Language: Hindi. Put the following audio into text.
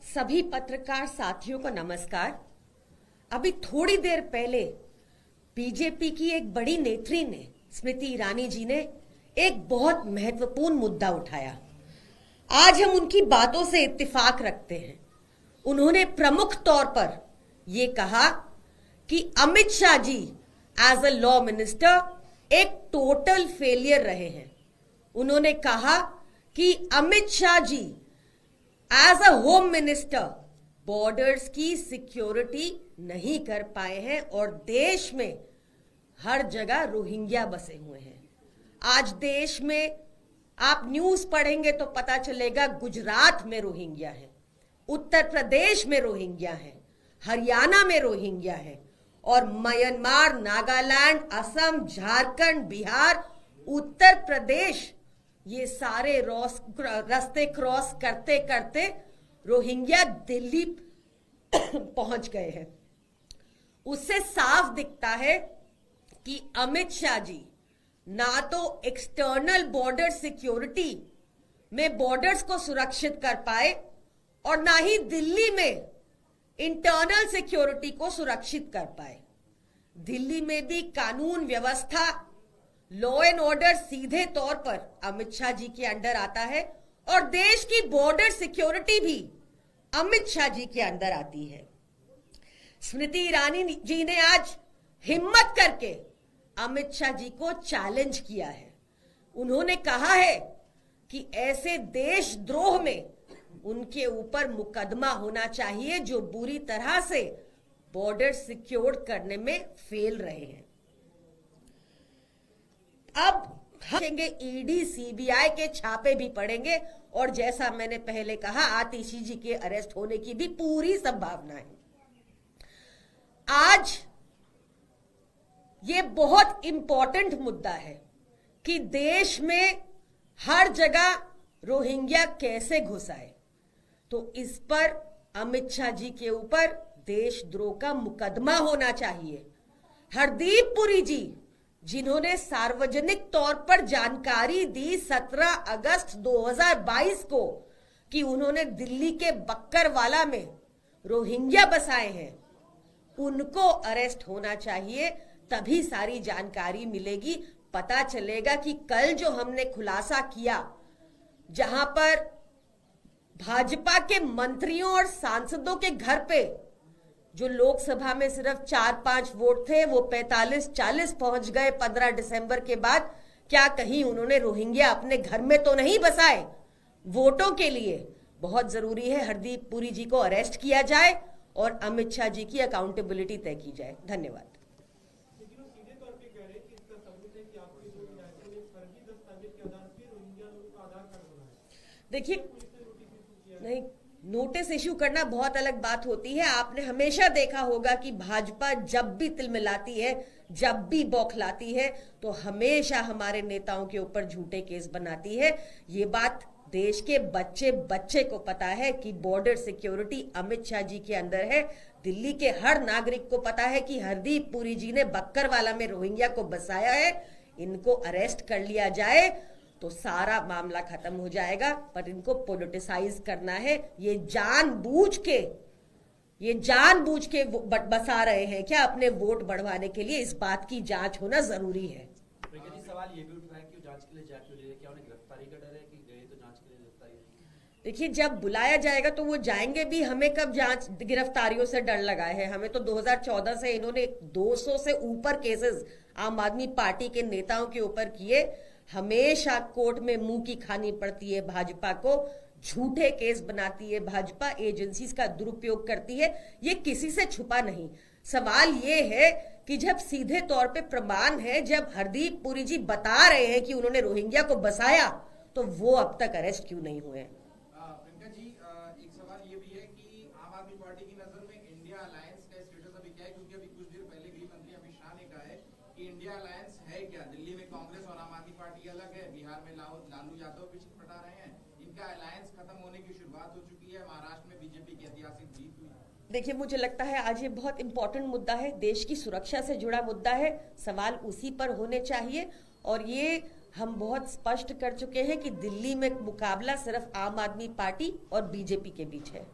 सभी पत्रकार साथियों को नमस्कार। अभी थोड़ी देर पहले बीजेपी की एक बड़ी नेत्री ने, स्मृति ईरानी जी ने एक बहुत महत्वपूर्ण मुद्दा उठाया। आज हम उनकी बातों से इत्तेफाक रखते हैं। उन्होंने प्रमुख तौर पर यह कहा कि Amit Shah ji as a law minister एक टोटल फेलियर रहे हैं। उन्होंने कहा कि Amit Shah ji as a home minister borders की सिक्योरिटी नहीं कर पाए हैं और देश में हर जगह रोहिंग्या बसे हुए हैं। आज देश में आप न्यूज पढ़ेंगे तो पता चलेगा, गुजरात में रोहिंग्या है, उत्तर प्रदेश में रोहिंग्या है, हरियाणा में रोहिंग्या है और म्यांमार, नागालैंड, असम, झारखंड, बिहार, उत्तर प्रदेश, ये सारे रास्ते क्रॉस करते करते रोहिंग्या दिल्ली पहुंच गए हैं। उससे साफ दिखता है कि अमित शाह जी ना तो एक्सटर्नल बॉर्डर सिक्योरिटी में बॉर्डर्स को सुरक्षित कर पाए और ना ही दिल्ली में इंटरनल सिक्योरिटी को सुरक्षित कर पाए। दिल्ली में भी कानून व्यवस्था, लॉ एंड ऑर्डर सीधे तौर पर अमित शाह जी के अंडर आता है और देश की बॉर्डर सिक्योरिटी भी अमित शाह जी के अंदर आती है। स्मृति ईरानी जी ने आज हिम्मत करके अमित शाह जी को चैलेंज किया है। उन्होंने कहा है कि ऐसे देशद्रोह में उनके ऊपर मुकदमा होना चाहिए जो बुरी तरह से बॉर्डर सिक्योर करने में फेल रहे हैं। अब हम ईडी सीबीआई के छापे भी पड़ेंगे और जैसा मैंने पहले कहा, आतिशी जी के अरेस्ट होने की भी पूरी संभावना है। आज ये बहुत इंपॉर्टेंट मुद्दा है कि देश में हर जगह रोहिंग्या कैसे घुस आए, तो इस पर अमित शाह जी के ऊपर देशद्रोह का मुकदमा होना चाहिए। हरदीप पुरी जी, जिन्होंने सार्वजनिक तौर पर जानकारी दी 17 अगस्त 2022 को कि उन्होंने दिल्ली के बक्करवाला में रोहिंग्या बसाए हैं, उनको अरेस्ट होना चाहिए। तभी सारी जानकारी मिलेगी, पता चलेगा कि कल जो हमने खुलासा किया, जहां पर भाजपा के मंत्रियों और सांसदों के घर पे जो लोकसभा में सिर्फ 4-5 वोट थे, वो 45-40 पहुंच गए 15 दिसंबर के बाद। क्या कहीं उन्होंने रोहिंग्या अपने घर में तो नहीं बसाए? वोटों के लिए बहुत जरूरी है हरदीप पुरी जी को अरेस्ट किया जाए और अमित शाह जी की अकाउंटेबिलिटी तय की जाए। धन्यवाद। देखिए, नहीं, नोटिस इश्यू करना बहुत अलग बात होती है। आपने हमेशा देखा होगा कि भाजपा जब भी तिलमिलाती है, जब भी बौखलाती है, तो हमेशा हमारे नेताओं के ऊपर झूठे केस बनाती है। ये बात देश के बच्चे बच्चे को पता है कि बॉर्डर सिक्योरिटी अमित शाह जी के अंदर है। दिल्ली के हर नागरिक को पता है कि हरदीप पुरी जी ने बक्करवाला में रोहिंग्या को बसाया है। इनको अरेस्ट कर लिया जाए तो सारा मामला खत्म हो जाएगा, पर इनको पॉलिटिसाइज करना है। ये जानबूझ के बसा रहे हैं क्या अपने वोट बढ़वाने के लिए? इस बात की जांच होना जरूरी है। सवाल ये भी उठ रहा है कि जांच के लिए जा क्यों ले रहे हैं? क्या उन्हें गिरफ्तारी का डर है कि गए तो जांच के लिए गिरफ्तारी? देखिए, जब बुलाया जाएगा तो वो जाएंगे भी। हमें कब जांच गिरफ्तारियों से डर लगा है? हमें तो 2014 से इन्होंने 200 से ऊपर केसेस आम आदमी पार्टी के नेताओं के ऊपर किए। हमेशा कोर्ट में मुंह की खानी पड़ती है भाजपा को। झूठे केस बनाती है भाजपा, एजेंसीज का दुरुपयोग करती है। ये किसी से छुपा नहीं। सवाल ये है कि जब सीधे तौर पे प्रमाण है, जब हरदीप पुरी जी बता रहे हैं कि उन्होंने रोहिंग्या को बसाया, तो वो अब तक अरेस्ट क्यों नहीं हुए? प्रियंका जी, एक सवाल ये भी है कि आम आदमी पार्टी की नजर में इंडिया अलायंस का स्टेटस अभी क्या है? क्योंकि अभी कुछ देर पहले गृह मंत्री अमित शाह ने कहा है कि इंडिया अलायंस है क्या? दिल्ली में कांग्रेस और आम आदमी पार्टी अलग है, बिहार में लालू यादव भी छटपटा रहे हैं। इनका अलायंस खत्म होने की शुरुआत हो चुकी है। महाराष्ट्र में बीजेपी की ऐतिहासिक जीत हुई। देखिए, मुझे लगता है आज ये बहुत इंपॉर्टेंट मुद्दा है, देश की सुरक्षा से जुड़ा मुद्दा है। सवाल उसी पर होने चाहिए और ये हम बहुत स्पष्ट कर चुके हैं कि दिल्ली में मुकाबला सिर्फ आम आदमी पार्टी और बीजेपी के बीच है।